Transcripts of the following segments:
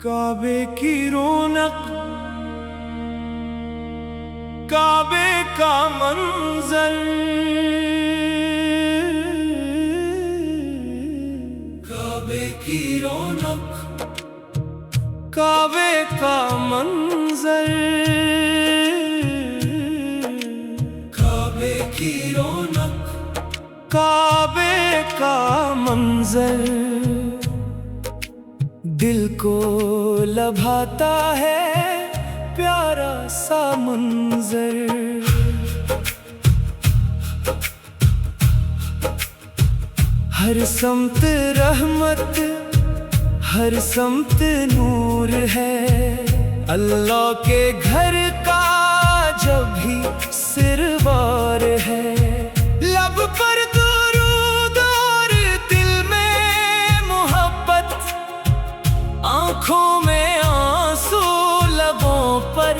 काबे की रौनक, काबे का मंजर, काबे की रौनक, काबे का मंजर, काबे की रौनक, काबे का मंजर दिल को लभाता है प्यारा सा मंजर। हर समत रहमत, हर समत नूर है, अल्लाह के घर का जब भी सिरवार है। लब पर दुरूद और दिल में मोहब्बत, आँखों में आंसू, लबों पर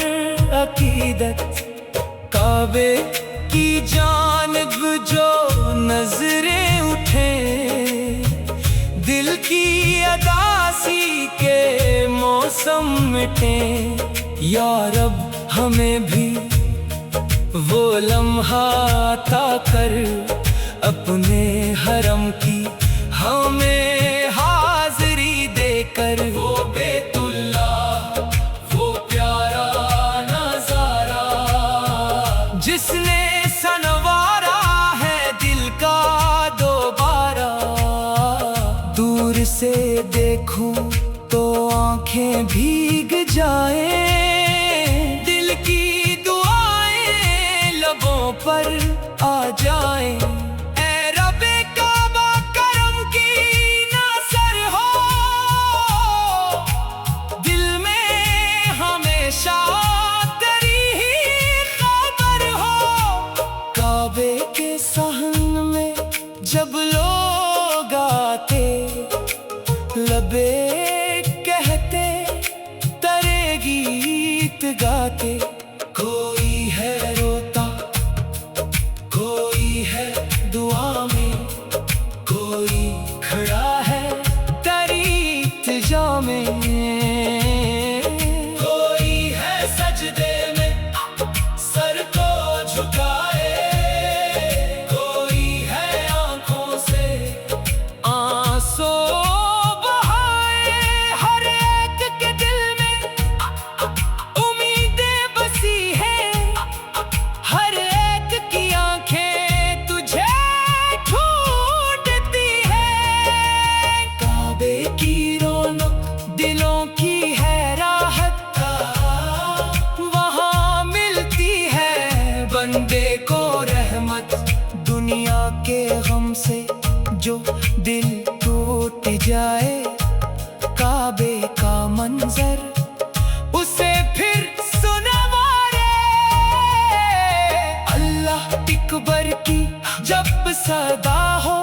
अकीदत। काबे की जानिब जो नजरें उठे, दिल की अदासी के मौसम मिटे। या रब हमें भी वो लम्हा अता कर, अपने हरम की हमें हाज़िरी देकर। वो बैतुल्ला, वो प्यारा नज़ारा, जिसने सनवारा है दिल का दोबारा। दूर से देखूं तो आंखें भीग जाए, दिल की दुआएं लबों पर आ जाए। ऐ रब्बे काबा करम की नासर हो, दिल में हमेशा तेरी ही खबर हो। काबे के सहन में जब लोग आते, लबे कहते तरे गीत गाते। कोई है रोता, कोई है दुआ में, कोई खड़ा है तेरी इल्तिजा में। कोई है सजदे में सर को झुकाए, कोई है आंखों से आंसू बहाए। हर एक के दिल में उम्मीदें बसी है, हर एक की आंखें तुझे ढूंढती है। काबे की रौनक दिलों की है राहत, वहाँ मिलती है बंदे को रहमत। दुनिया के गम से जो दिल टूट जाए, काबे का मंजर उसे फिर सुनवारे। अल्लाह अकबर की जब सदा हो,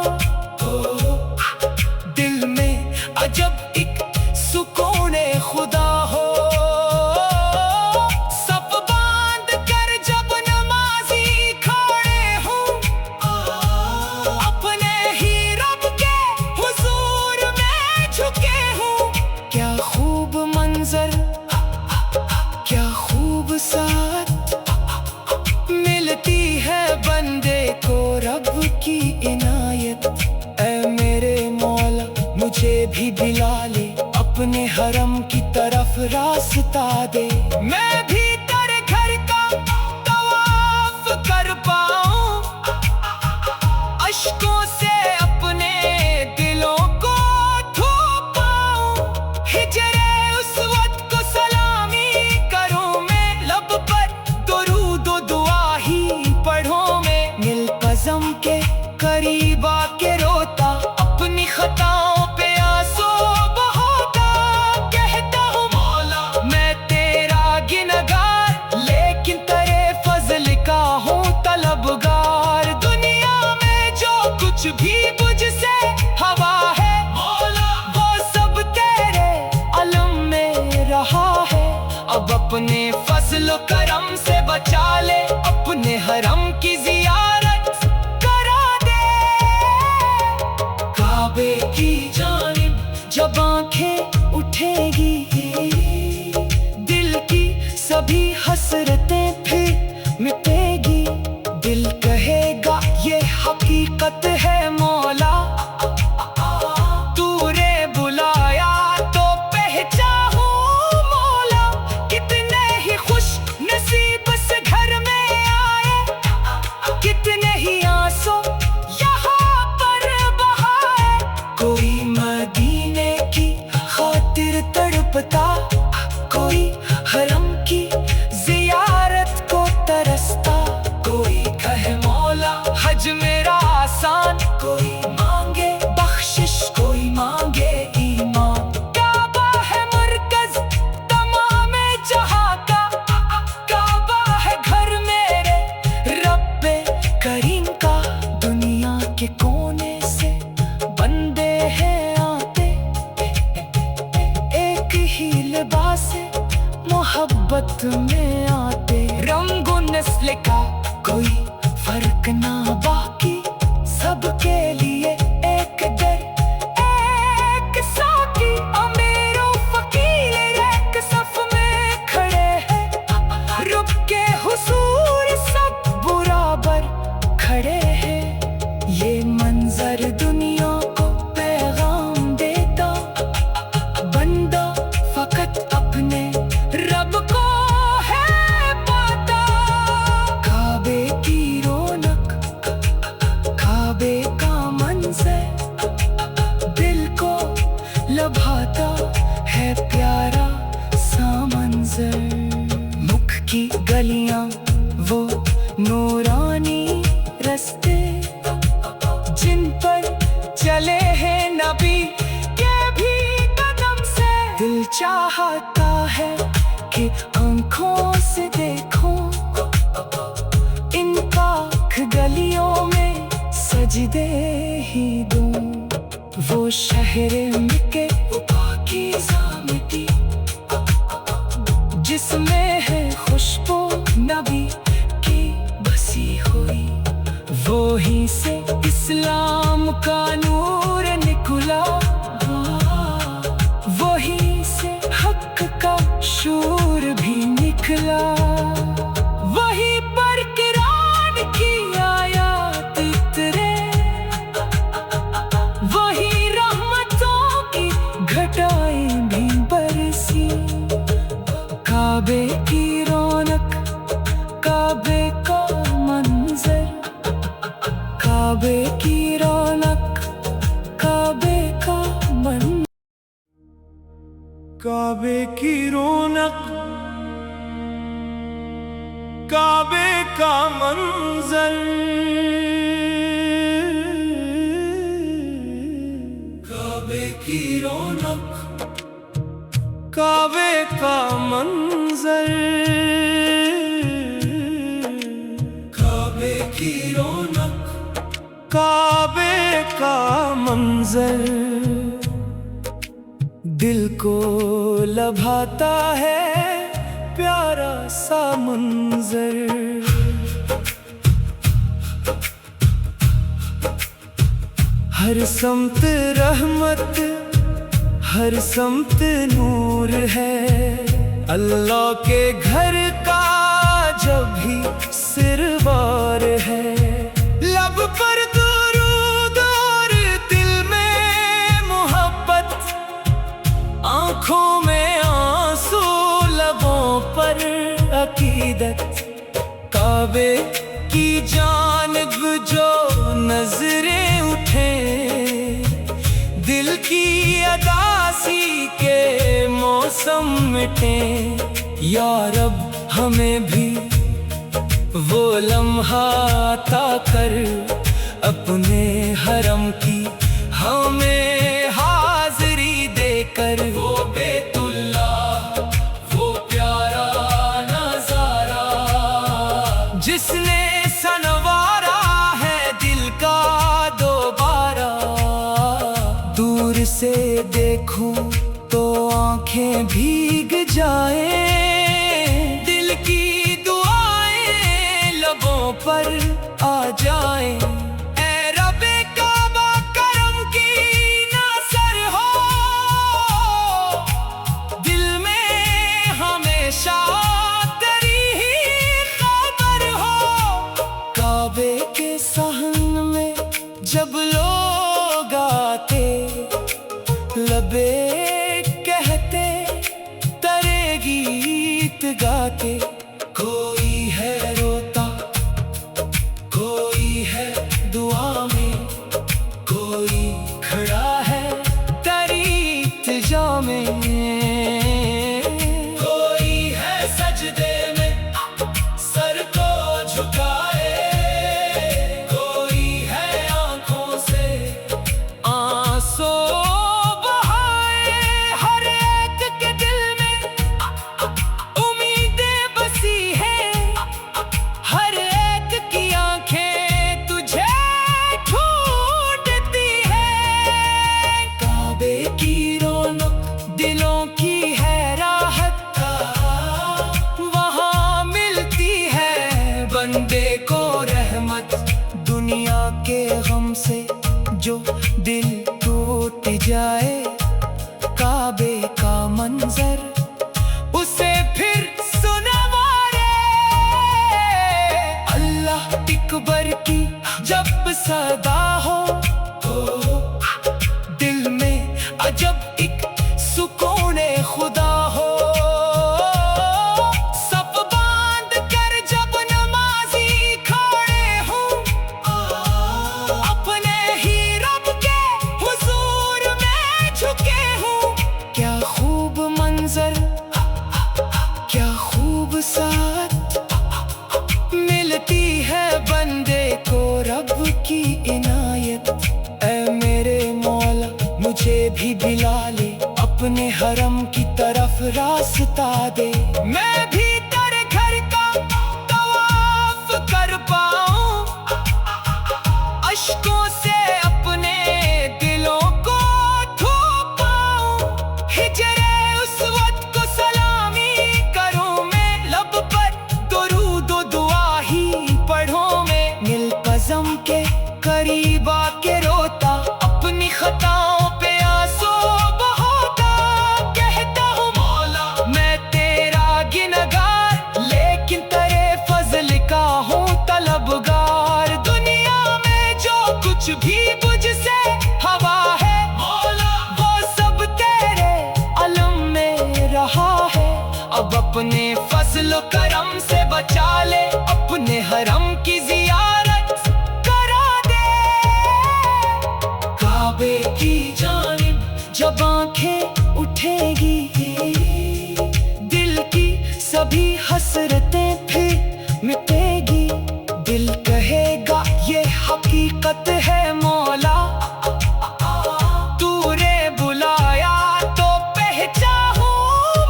तो दिल में अजब एक सुकून खुदा हो। सब बांध कर जब नमाजी खड़े हों, अपने ही रब के हुजूर में झुके हों। क्या खूब मंजर, क्या खूब साथ मिलती है बंदे को रब की इनायत। ऐ मेरे मौला मुझे भी दिला ले, अपने हरम की तरफ रास्ता दे। मैं भी तेरे घर का तवाफ कर पाऊं, अश्कों से अपने दिलों को धो पाऊं। हिजरे उस वक्त को सलामी करूं मैं, लब पर दुरूद दुआ ही पढ़ूं मैं। मिल कसम के करीब आके रोता, अपनी खताओं पे आंसू बहाता। कहता हूँ मौला मैं तेरा गिनगार, लेकिन तेरे फजल का हूँ तलबगार। दुनिया में जो कुछ भी मुझसे हवा है मौला, वो सब तेरे अलम में रहा है। अब अपने फजल करम से बचा ले, अपने हरम की जियारत करा दे। काबे की जानिब जब आंखें उठेगी। दिल की सभी हसरतें फिर मिटेगी। दिल कहेगा ये हकीकत है मौला, तूने बुलाया तो पहचानूं मौला। कितने ही खुश नसीब से घर में आए, कितने ही आंसू यहाँ पर बहाए। कोई मदीने की खातिर तड़पता, कोई हरम की जियारत को तरसता। कोई कहे मौला हज मेरा आसान, कोई मांगे बख्शिश, कोई मांगे ईमान। काबा है मरकज तमाम जहां का, काबा है घर मेरे रब्बे करीम का। दुनिया के कोने से बंदे हैं आते, एक ही लिबास मोहब्बत में आते। रंगो नस्ल का कोई फर्क ना बाकी, सबके लिए एक दर एक साकी। अमीर और फकीर एक सफ में खड़े हैं, रुक के हुजूर सब बराबर खड़े हैं। ये मंजर दुनिया को पैगाम देता, बंदा फकत अपने रब को है पाता। काबे की रौनक, काबे का मंजर, दिल को लभाता है प्यारा सा मंजर। मुख की गलियां वो नूरानी रस्ते, जिन पर चले हैं नबी के भी कदम से। दिल चाहता है कि आंखों से देखूं, इन पाक गलियों में सजदे ही दूं। वो शहर के पाकीज़ा मिट्टी, जिसमें है खुशबू नबी की बसी हुई। वहीं से इस्लाम का नूर निकला, वहीं से हक का शूर भी निकला। वहीं पर कुरान की आयत उतरे, वहीं रहमतों की घटाएं भी बरसी। काबे की रौनक, काबे का मंजर, काबे की रौनक, काबे का मंजर। काबे की रौनक, काबे का मंजर, काबे की रौनक, काबे का मंजर, काबे की रौनक, काबे का मंजर। दिल को लभाता है प्यारा सा मंजर। हर समत रहमत, हर समत नूर है। अल्लाह के घर का जब भी सिरवार है। लब पर दुरूद और दिल में मोहब्बत, आँखों में आंसू, लबों पर अकीदत। काबे की जानिब जो नजरें उठे, दिल की अदासी के मौसम मिटे। या रब हमें भी वो लम्हा अता कर, अपने हरम की हमें हाज़री देकर। वो बैतुल्लाह, वो प्यारा नज़ारा, जिसने सनवारा है दिल का दोबारा। दूर से देखूं तो आंखें भीग जाए, दिल की दुआएं लबों पर आ जाए। ऐ रब्बे काबा करम की नज़र हो, लबे कहते तरे गीत गाते, कोई है रोता कोई है दुआ में, कोई खड़ा है तेरी इल्तिजा में, कोई है सजदे में सर को झुकाए, कोई है आंखों से आंसू बहाए। हर एक के दिल में उम्मीदें बसी है, हर एक की आंखें तुझे ढूंढती है। काबे की रौनक दिलों की है राहत, वहाँ मिलती है बंदे को रहमत। दुनिया के गम से जो दिल टूट जाए, काबे का मंजर उसे फिर सुनवारे। अल्लाह अकबर की जब सदा हो, दिल में अजब एक सुकून खुदा हो। सब बांध कर जब नमाजी खड़े हों, अपने ही रब के हुजूर में झुके हों। क्या खूब मंजर, क्या खूब साथ मिलती है बंदे को रब की इनायत। ऐ मेरे मौला मुझे भी दिला ले, अपने हरम की तरफ रास्ता दे। मैं भी तेरे घर का तवाफ कर पाऊं, अश्कों से अपने दिलों को धो पाऊं। हिजरे उस वक्त को सलामी करूं मैं, लब पर दुरूद व दुआ ही पढ़ूं मैं। मिल कज़म के करीब आके रोता, अपनी खताओं पे आंसू बहाता। कहता हूँ मौला मैं तेरा गिनगार, लेकिन तेरे फजल का हूँ तलबगार। दुनिया में जो कुछ भी मुझसे हवा है मौला, वो सब तेरे अलम में रहा है। अब अपने फजल करम से बचा ले, अपने हरम की जियारत करा दे। काबे की जानिब जब आंखें उठेगी, दिल की सभी हसरतें फिर मिटेगी। दिल कहेगा ये हकीकत है मौला, तूने बुलाया तो पहचानूं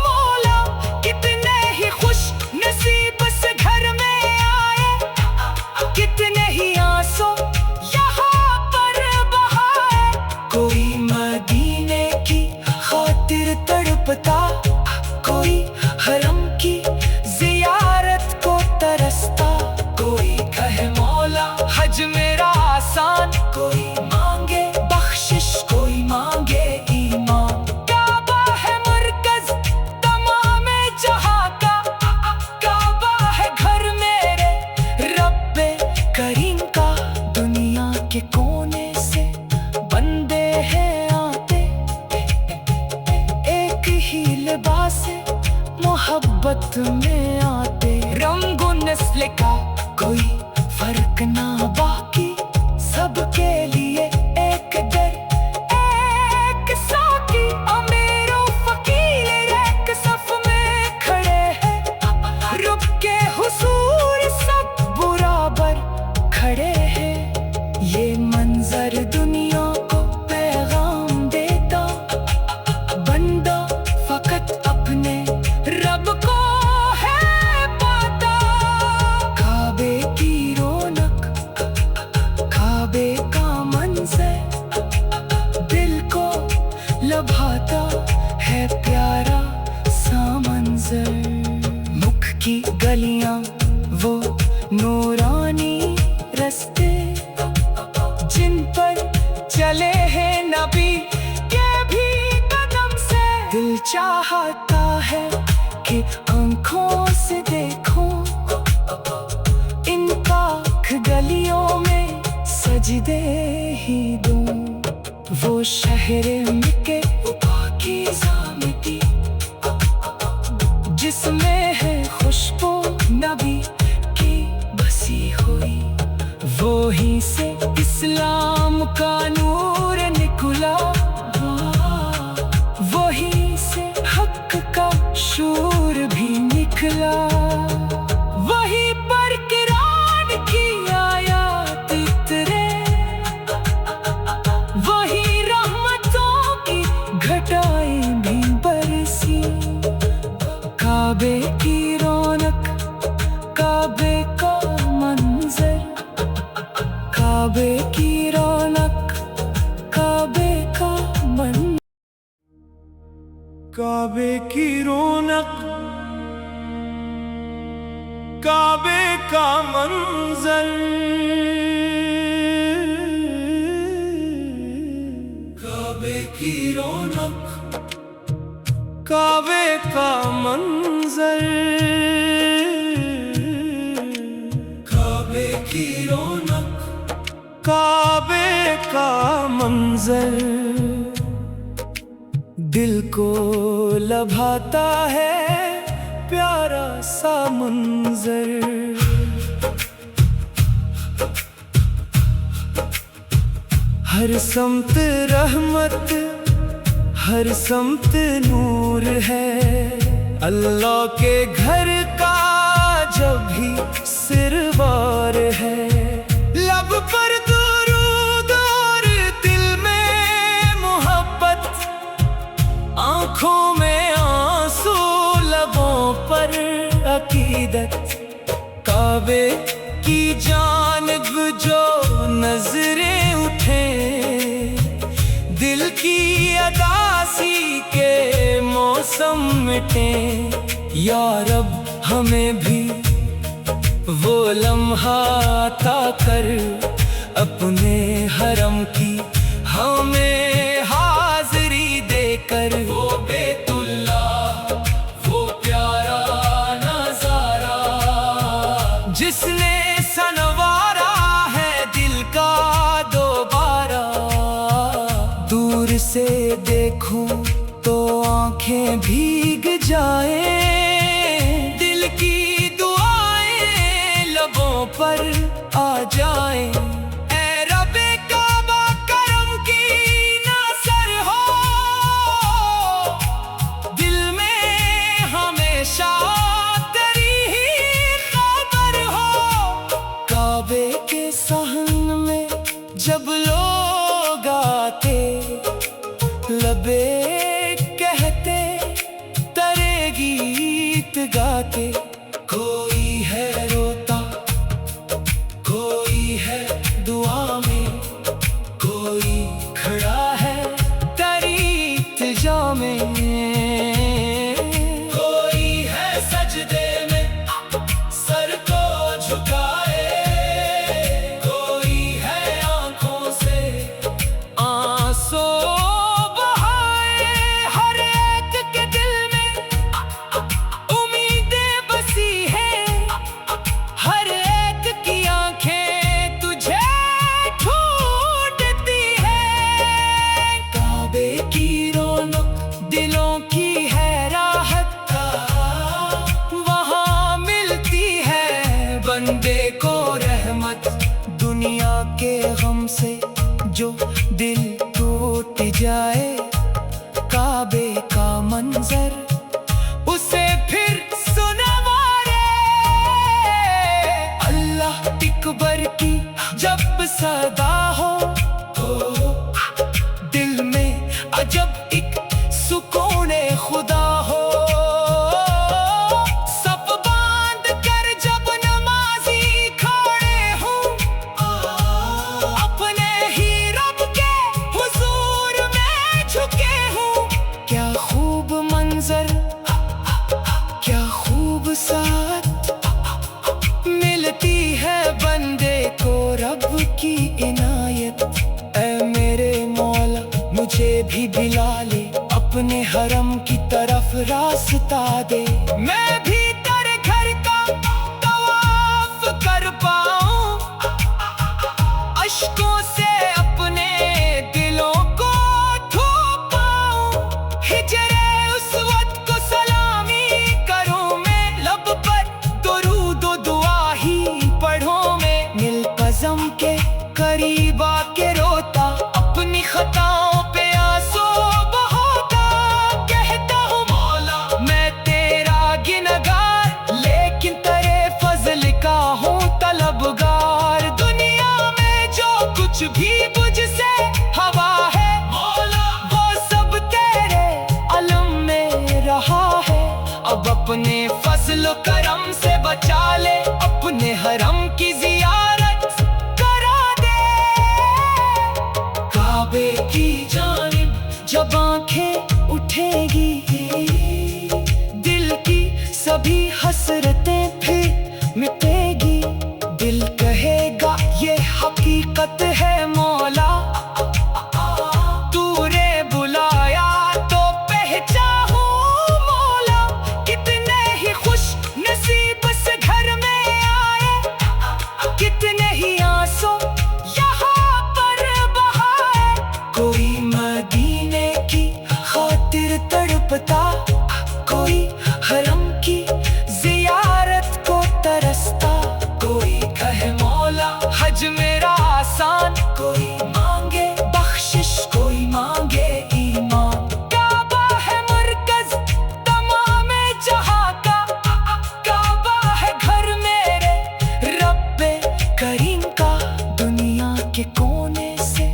मौला। कितने ही खुश नसीब से घर में आए, कितने ही आंसू यहाँ पर बहाए। कोई मदीने की खातिर तड़पता, कोई हरम की जियारत को तरसता। कोई कहे मौला हज मेरा आसान, कोई मांगे बख्शिश कोई मांगे ईमान। काबा है मरकज तमाम जहां का, काबा है घर मेरे रब्बे करीम का। दुनिया के कोने से बंदे हैं आते, एक ही लिबास से मोहब्बत में आते। रंगो नस्ल का कोई फर्क ना बाकी, सबके लिए एक दर एक साकी। अमीर और फकीर एक सफ में खड़े हैं, रब के हुजूर सब बराबर खड़े हैं। ये मंजर दुनिया को पैगाम देता, बंदा फकत अपने रब को है पाता। काबे की रौनक, काबे का मंजर, दिल को लभाता है प्यारा सा मंजर। मुख की गलियां वो नूरानी रस्ते, जिन पर चले हैं नबी के भी कदम से। दिल चाहता है कि आंखों से देखूं इनका गलियों में सजदे ही दूं। वो शहर के दिखला, वही पर किरान की आयात उतरे, वही रहमतों की घटाएं भी बरसी। काबे की रौनक, काबे का मंजर, काबे की रौनक, काबे का मंजर, काबे की रौनक, काबे का मंजर, काबे की रौनक, काबे का मंजर, काबे की रौनक, काबे का मंजर, दिल को लभाता है प्यारा सा मंजर। हर समत रहमत, हर समत नूर है, अल्लाह के घर का जब भी सिरवार है। लब पर दुरूद और दिल में मोहब्बत, आँखों में आंसू, लबों पर अकीदत। काबे की जानिब जो नजरें उठे, दिल की अदासी के मौसम मिटे। या रब हमें भी वो लम्हा अता कर, अपने हरम की हमें हाज़री देकर। वो बैतुल्ला, वो प्यारा नज़ारा, जिसने सनवारा है दिल का दोबारा। दूर से देखूं तो आंखें भीग जाएं, दिल की दुआएं लबों पर आ जाएं। ऐ रब्बे काबा करम की नासर हो, दिल में हमेशा तेरी ही खबर हो। काबे के सहन में जब लोग आते, लबे कहते तरे गीत गाते। कोई है रोता, कोई है दुआ में, कोई खड़ा है तेरी इल्तिजा में। कोई है सजदे में सर को झुकाए, कोई है आंखों से आंसू बहाए। हर एक के दिल में उम्मीदें बसी है, हर एक की आंखें तुझे ढूंढती है। काबे की रौनक दिलों की है राहत, वहाँ मिलती है बंदे को रहमत। दुनिया के गम से जो दिल टूट जाए, काबे का मंजर उसे फिर सुनवारे। अल्लाह अकबर की जब सदा हो, दिल में अजब एक सुकून खुदा हो। सब बांध कर जब नमाजी खड़े हों, अपने ही रब के हुजूर में झुके हों। क्या खूब मंजर, क्या खूब साथ मिलती है बंदे को रब की इनायत। ऐ मेरे मौला मुझे भी दिला ले, अपने हरम की तरफ रास्ता दे। मैं भी तेरे घर का तवाफ कर पाऊं, अश्कों से अपने दिलों को धो पाऊं। हिजरे उस वक्त को सलामी करूं मैं, लब पर दुरूद दुआ ही पढ़ूं मैं। मिल कसम के करीब आके रोता, अपनी खताओं पे आंसू बहाता। कहता हूँ मौला मैं तेरा गिनगा अपने फजल करम से बचा ले, अपने हरम की जियारत करा दे। काबे की जानिब जब आंखें उठेगी, दिल की सभी हसरतें फिर मिटेगी। दिल कहेगा ये हकीकत है मौला, तूने बुलाया तो पहचानूं मौला। कितने ही खुश नसीब से घर में आए, कितने ही आंसू यहाँ पर बहाए। कोई मदीने की खातिर तड़पता, कोई हरम की जियारत को तरसता। कोई कहे मौला हज मेरा आसान, कोई मांगे बख्शिश, कोई मांगे ईमान। काबा है मरकज तमाम जहां का, काबा है घर मेरे रब्बे करीम का। दुनिया के कोने से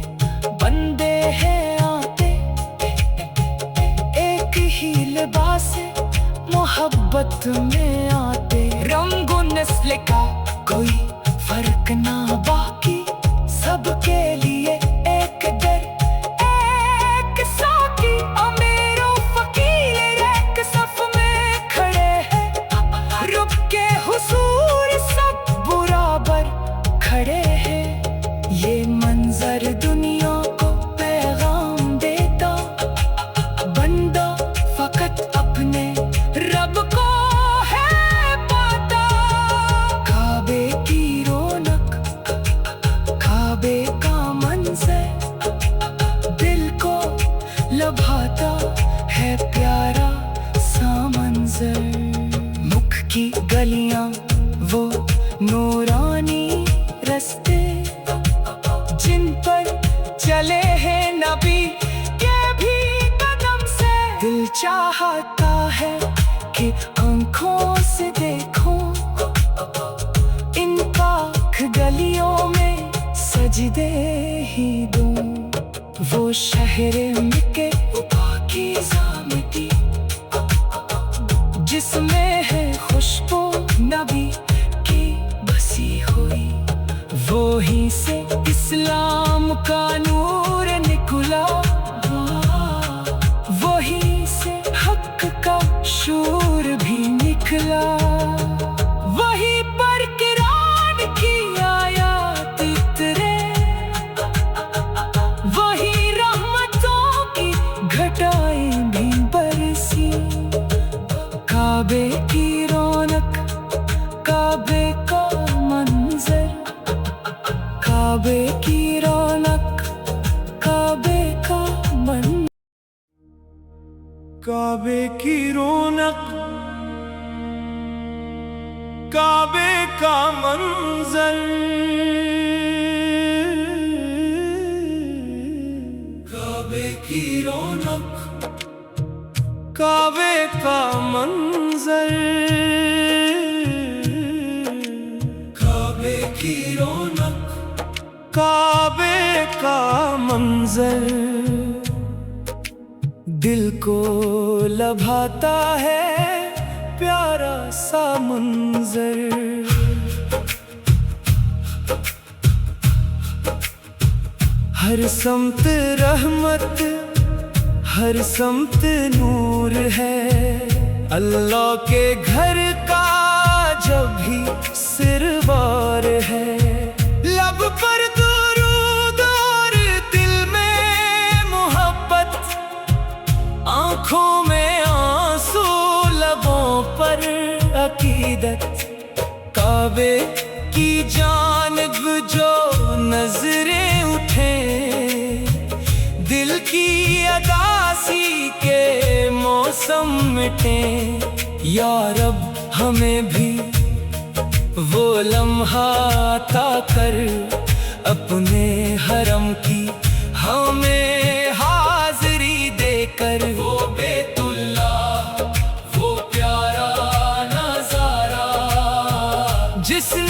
बंदे हैं आते, एक ही लिबास मोहब्बत में आते। रंगो नस्ल का कोई फर्क ना बाकी, सबके लिए एक दर एक साकी। अमीर और फकीर एक सफ में खड़े हैं, रुक के हुजूर सब बराबर खड़े हैं। ये मंजर दुनिया को पैगाम देता, बंदा फकत अपने रब को है पाता। काबे की रौनक, काबे का मंजर, दिल को लभाता है प्यारा सा मंजर। मुख की गलियां वो नूरानी रस्ते, जिन पर चले हैं नबी के भी कदम से। दिल चाहता है कि आंखों से देखूं, इन पाक गलियों में सजदे ही दूं। वो शहरे मिके पाकीज़ा मिट्टी, जिसमें है खुशबू नबी की बसी हुई। वहीं से इस्लाम का नूर निकला, वहीं से हक का शूर भी निकला। वहीं पर कुरान की आयत उतरे, वहीं रहमतों की घटाएं भी बरसी। काबे की रौनक, काबे का मंजर, काबे की रौनक, काबे का मंजर। काबे की रौनक, काबे का मंजर, काबे की रौनक, काबे का मंजर, काबे की रौनक, काबे का मंजर। दिल को लभाता है प्यारा सा मंजर। हर समत रहमत, हर समत नूर है। अल्लाह के घर का जब भी सिरवार है। लब पर दुरूद और दिल में मोहब्बत, आँखों में आंसू, लबों पर अकीदत। काबे की जानिब जो नजरें उठे, दिल की अदासी के मौसम मिटे। या रब हमें भी वो लम्हा अता कर, अपने हरम की हमें हाज़री देकर। वो बैतुल्लाह, वो प्यारा नज़ारा, जिसने